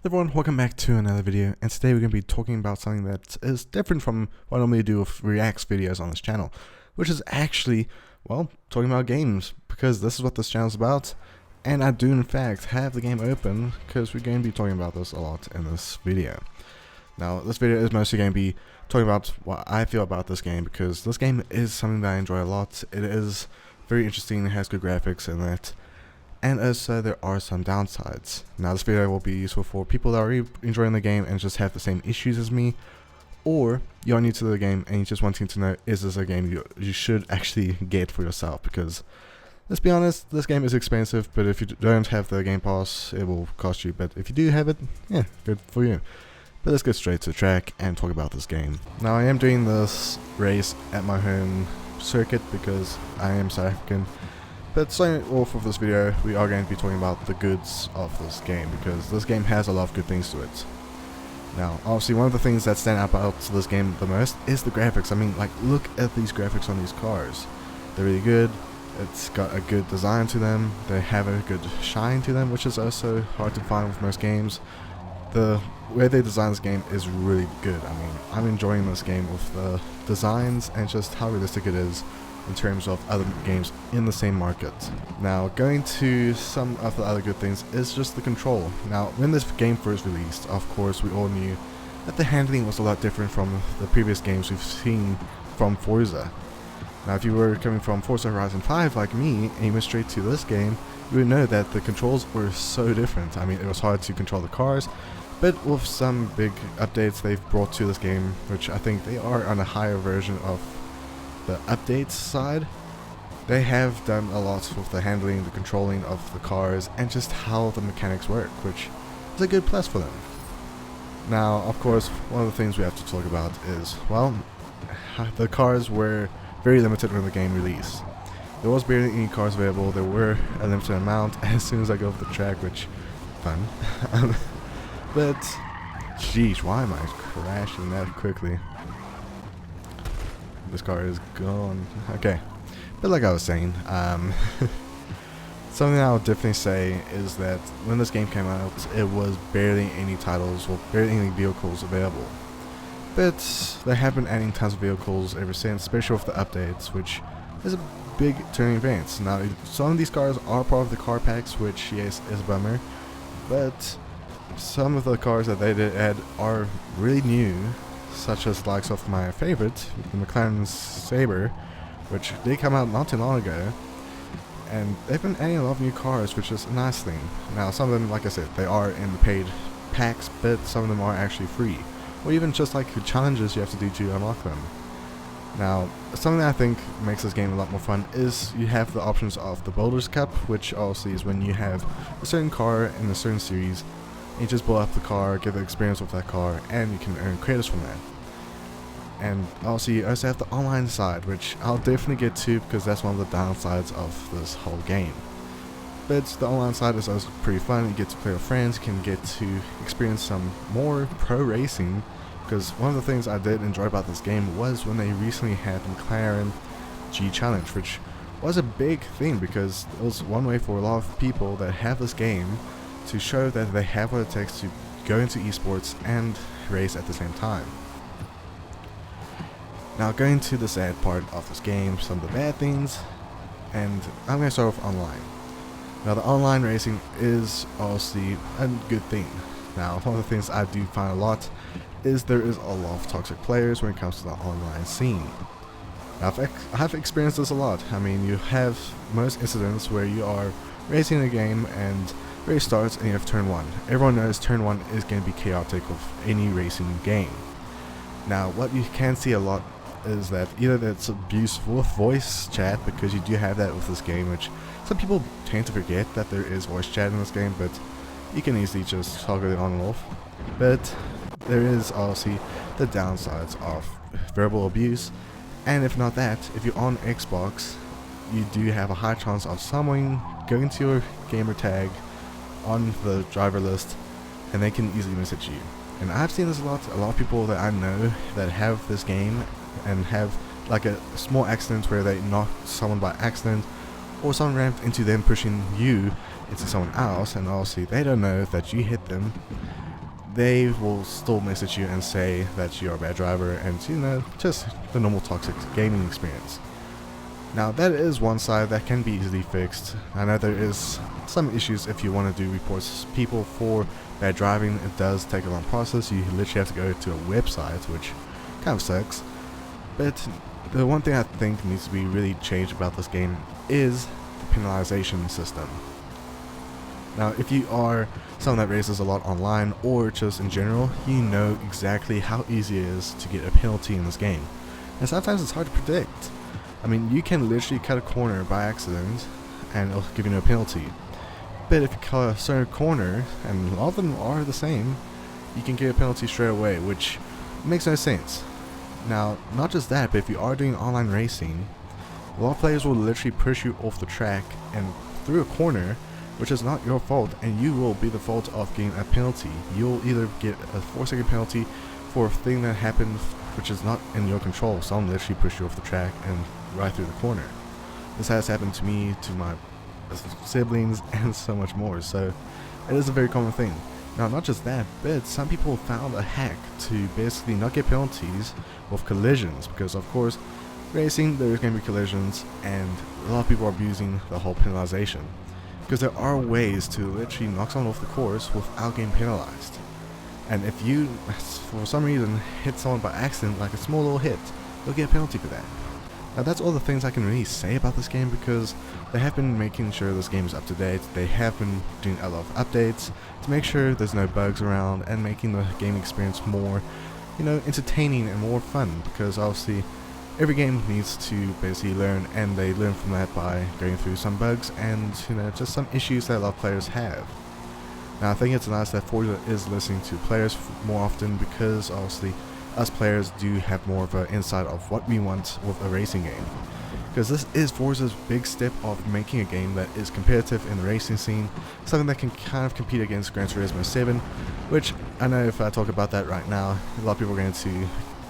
Everyone, welcome back to another video, and today we're going to be talking about something that is different from what I normally do with reacts videos on this channel, which is actually, well, talking about games, because this is what this channel is about, and I do in fact have the game open, because we're going to be talking about this a lot in this video. Now, this video is mostly going to be talking about what I feel about this game, because this game is something that I enjoy a lot. It is very interesting, it has good graphics in it, and also there are some downsides. Now this video will be useful for people that are already enjoying the game and just have the same issues as me, or you're new to the game and you're just wanting to know, is this a game you should actually get for yourself? Because let's be honest, this game is expensive, but if you don't have the Game Pass, it will cost you. But if you do have it, yeah, good for you. But let's get straight to the track and talk about this game. Now I am doing this race at my home circuit because I am South African. But starting off with this video, we are going to be talking about the goods of this game, because this game has a lot of good things to it. Now, obviously one of the things that stand out about this game the most is the graphics. I mean, like, look at these graphics on these cars. They're really good, it's got a good design to them, they have a good shine to them, which is also hard to find with most games. The way they design this game is really good. I mean, I'm enjoying this game with the designs and just how realistic it is in terms of other games in the same market. Now, going to some of the other good things is just the control. Now, when this game first released, of course, we all knew that the handling was a lot different from the previous games we've seen from Forza. Now, if you were coming from Forza Horizon 5 like me, and you went straight to this game, you would know that the controls were so different. I mean, it was hard to control the cars, but with some big updates they've brought to this game, which I think they are on a higher version of the updates side, they have done a lot with the handling, the controlling of the cars, and just how the mechanics work, which is a good plus for them. Now, of course, one of the things we have to talk about is, well, the cars were very limited when the game released. There was barely any cars available, there were a limited amount as soon as I go off the track, which, fun. But, jeez, why am I crashing that quickly? This car is gone. Okay, but like I was saying, something I would definitely say is that when this game came out, it was barely any titles or barely any vehicles available. But they have been adding tons of vehicles ever since, especially with the updates, which is a big turning event. Now, some of these cars are part of the car packs, which, yes, is a bummer, but some of the cars that they did add are really new, such as the likes of my favorite, the McLaren Sabre, which did come out not too long ago, and they've been adding a lot of new cars, which is a nice thing. Now, some of them, like I said, they are in the paid packs, but some of them are actually free, or even just like the challenges you have to do to unlock them. Now, something that I think makes this game a lot more fun is you have the options of the Builders Cup, which obviously is when you have a certain car in a certain series, and you just blow up the car, get the experience with that car, and you can earn credits from that. And also you also have the online side, which I'll definitely get to because that's one of the downsides of this whole game. But the online side is also pretty fun. You get to play with friends, you can get to experience some more pro racing, because one of the things I did enjoy about this game was when they recently had the McLaren G Challenge, which was a big thing because it was one way for a lot of people that have this game to show that they have what it takes to go into esports and race at the same time. Now, going to the sad part of this game, some of the bad things, and I'm going to start with online. Now, the online racing is obviously a good thing. Now, one of the things I do find a lot is there is a lot of toxic players when it comes to the online scene. Now, I've experienced this a lot. I mean, you have most incidents where you are racing a game and race starts and you have turn 1. Everyone knows turn 1 is going to be chaotic with any racing game. Now, what you can see a lot is that either that's abuse with voice chat, because you do have that with this game, which some people tend to forget that there is voice chat in this game, but you can easily just toggle it on and off. But there is obviously the downsides of verbal abuse, and if not that, if you're on Xbox, you do have a high chance of someone going to your gamer tag on the driver list, and they can easily message you. And I've seen this a lot of people that I know that have this game and have like a small accident where they knock someone by accident, or someone rammed into them pushing you into someone else, and obviously they don't know that you hit them, they will still message you and say that you're a bad driver and, you know, just the normal toxic gaming experience. Now that is one side that can be easily fixed. I know there is some issues if you want to do reports people for bad driving. It does take a long process. You literally have to go to a website, which kind of sucks. But the one thing I think needs to be really changed about this game is the penalization system. Now if you are someone that races a lot online or just in general, you know exactly how easy it is to get a penalty in this game. And sometimes it's hard to predict. I mean, you can literally cut a corner by accident and it'll give you no penalty. But if you cut a certain corner, and all of them are the same, you can get a penalty straight away, which makes no sense. Now, not just that, but if you are doing online racing, a lot of players will literally push you off the track and through a corner, which is not your fault, and you will be the fault of getting a penalty. You'll either get a 4-second penalty for a thing that happened which is not in your control. Someone literally pushed you off the track and right through the corner. This has happened to me, to my siblings, and so much more, so it is a very common thing. Now not just that, but some people found a hack to basically not get penalties with collisions, because of course racing there's going to be collisions and a lot of people are abusing the whole penalization, because there are ways to literally knock someone off the course without getting penalized. And if you, for some reason, hit someone by accident, like a small little hit, you'll get a penalty for that. Now that's all the things I can really say about this game, because they have been making sure this game is up to date. They have been doing a lot of updates to make sure there's no bugs around and making the game experience more, you know, entertaining and more fun, because obviously every game needs to basically learn, and they learn from that by going through some bugs and, you know, just some issues that a lot of players have. Now I think it's nice that Forza is listening to players more often, because obviously us players do have more of an insight of what we want with a racing game. Because this is Forza's big step of making a game that is competitive in the racing scene, something that can kind of compete against Gran Turismo 7, which I know if I talk about that right now, a lot of people are going to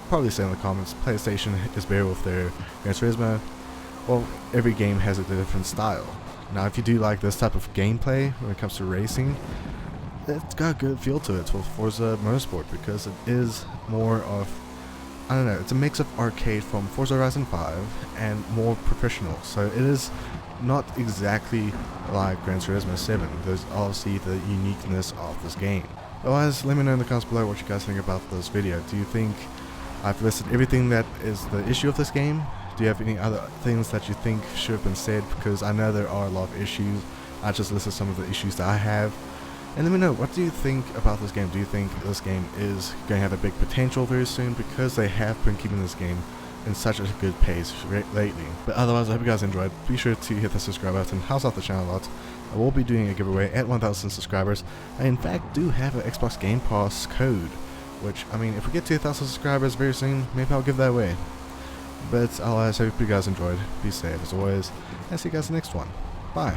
probably say in the comments, PlayStation is better with their Gran Turismo. Well, every game has a different style. Now if you do like this type of gameplay when it comes to racing, it's got a good feel to it with Forza Motorsport, because it is more of, I don't know, it's a mix of arcade from Forza Horizon 5 and more professional. So it is not exactly like Gran Turismo 7. There's obviously the uniqueness of this game. Otherwise, let me know in the comments below what you guys think about this video. Do you think I've listed everything that is the issue of this game? Do you have any other things that you think should have been said? Because I know there are a lot of issues. I just listed some of the issues that I have. And let me know, what do you think about this game? Do you think this game is going to have a big potential very soon? Because they have been keeping this game in such a good pace lately. But otherwise, I hope you guys enjoyed. Be sure to hit the subscribe button, helps out the channel a lot. I will be doing a giveaway at 1,000 subscribers. I in fact do have an Xbox Game Pass code, which, I mean, if we get to 1,000 subscribers very soon, maybe I'll give that away. But otherwise, I hope you guys enjoyed. Be safe as always, and see you guys in the next one. Bye.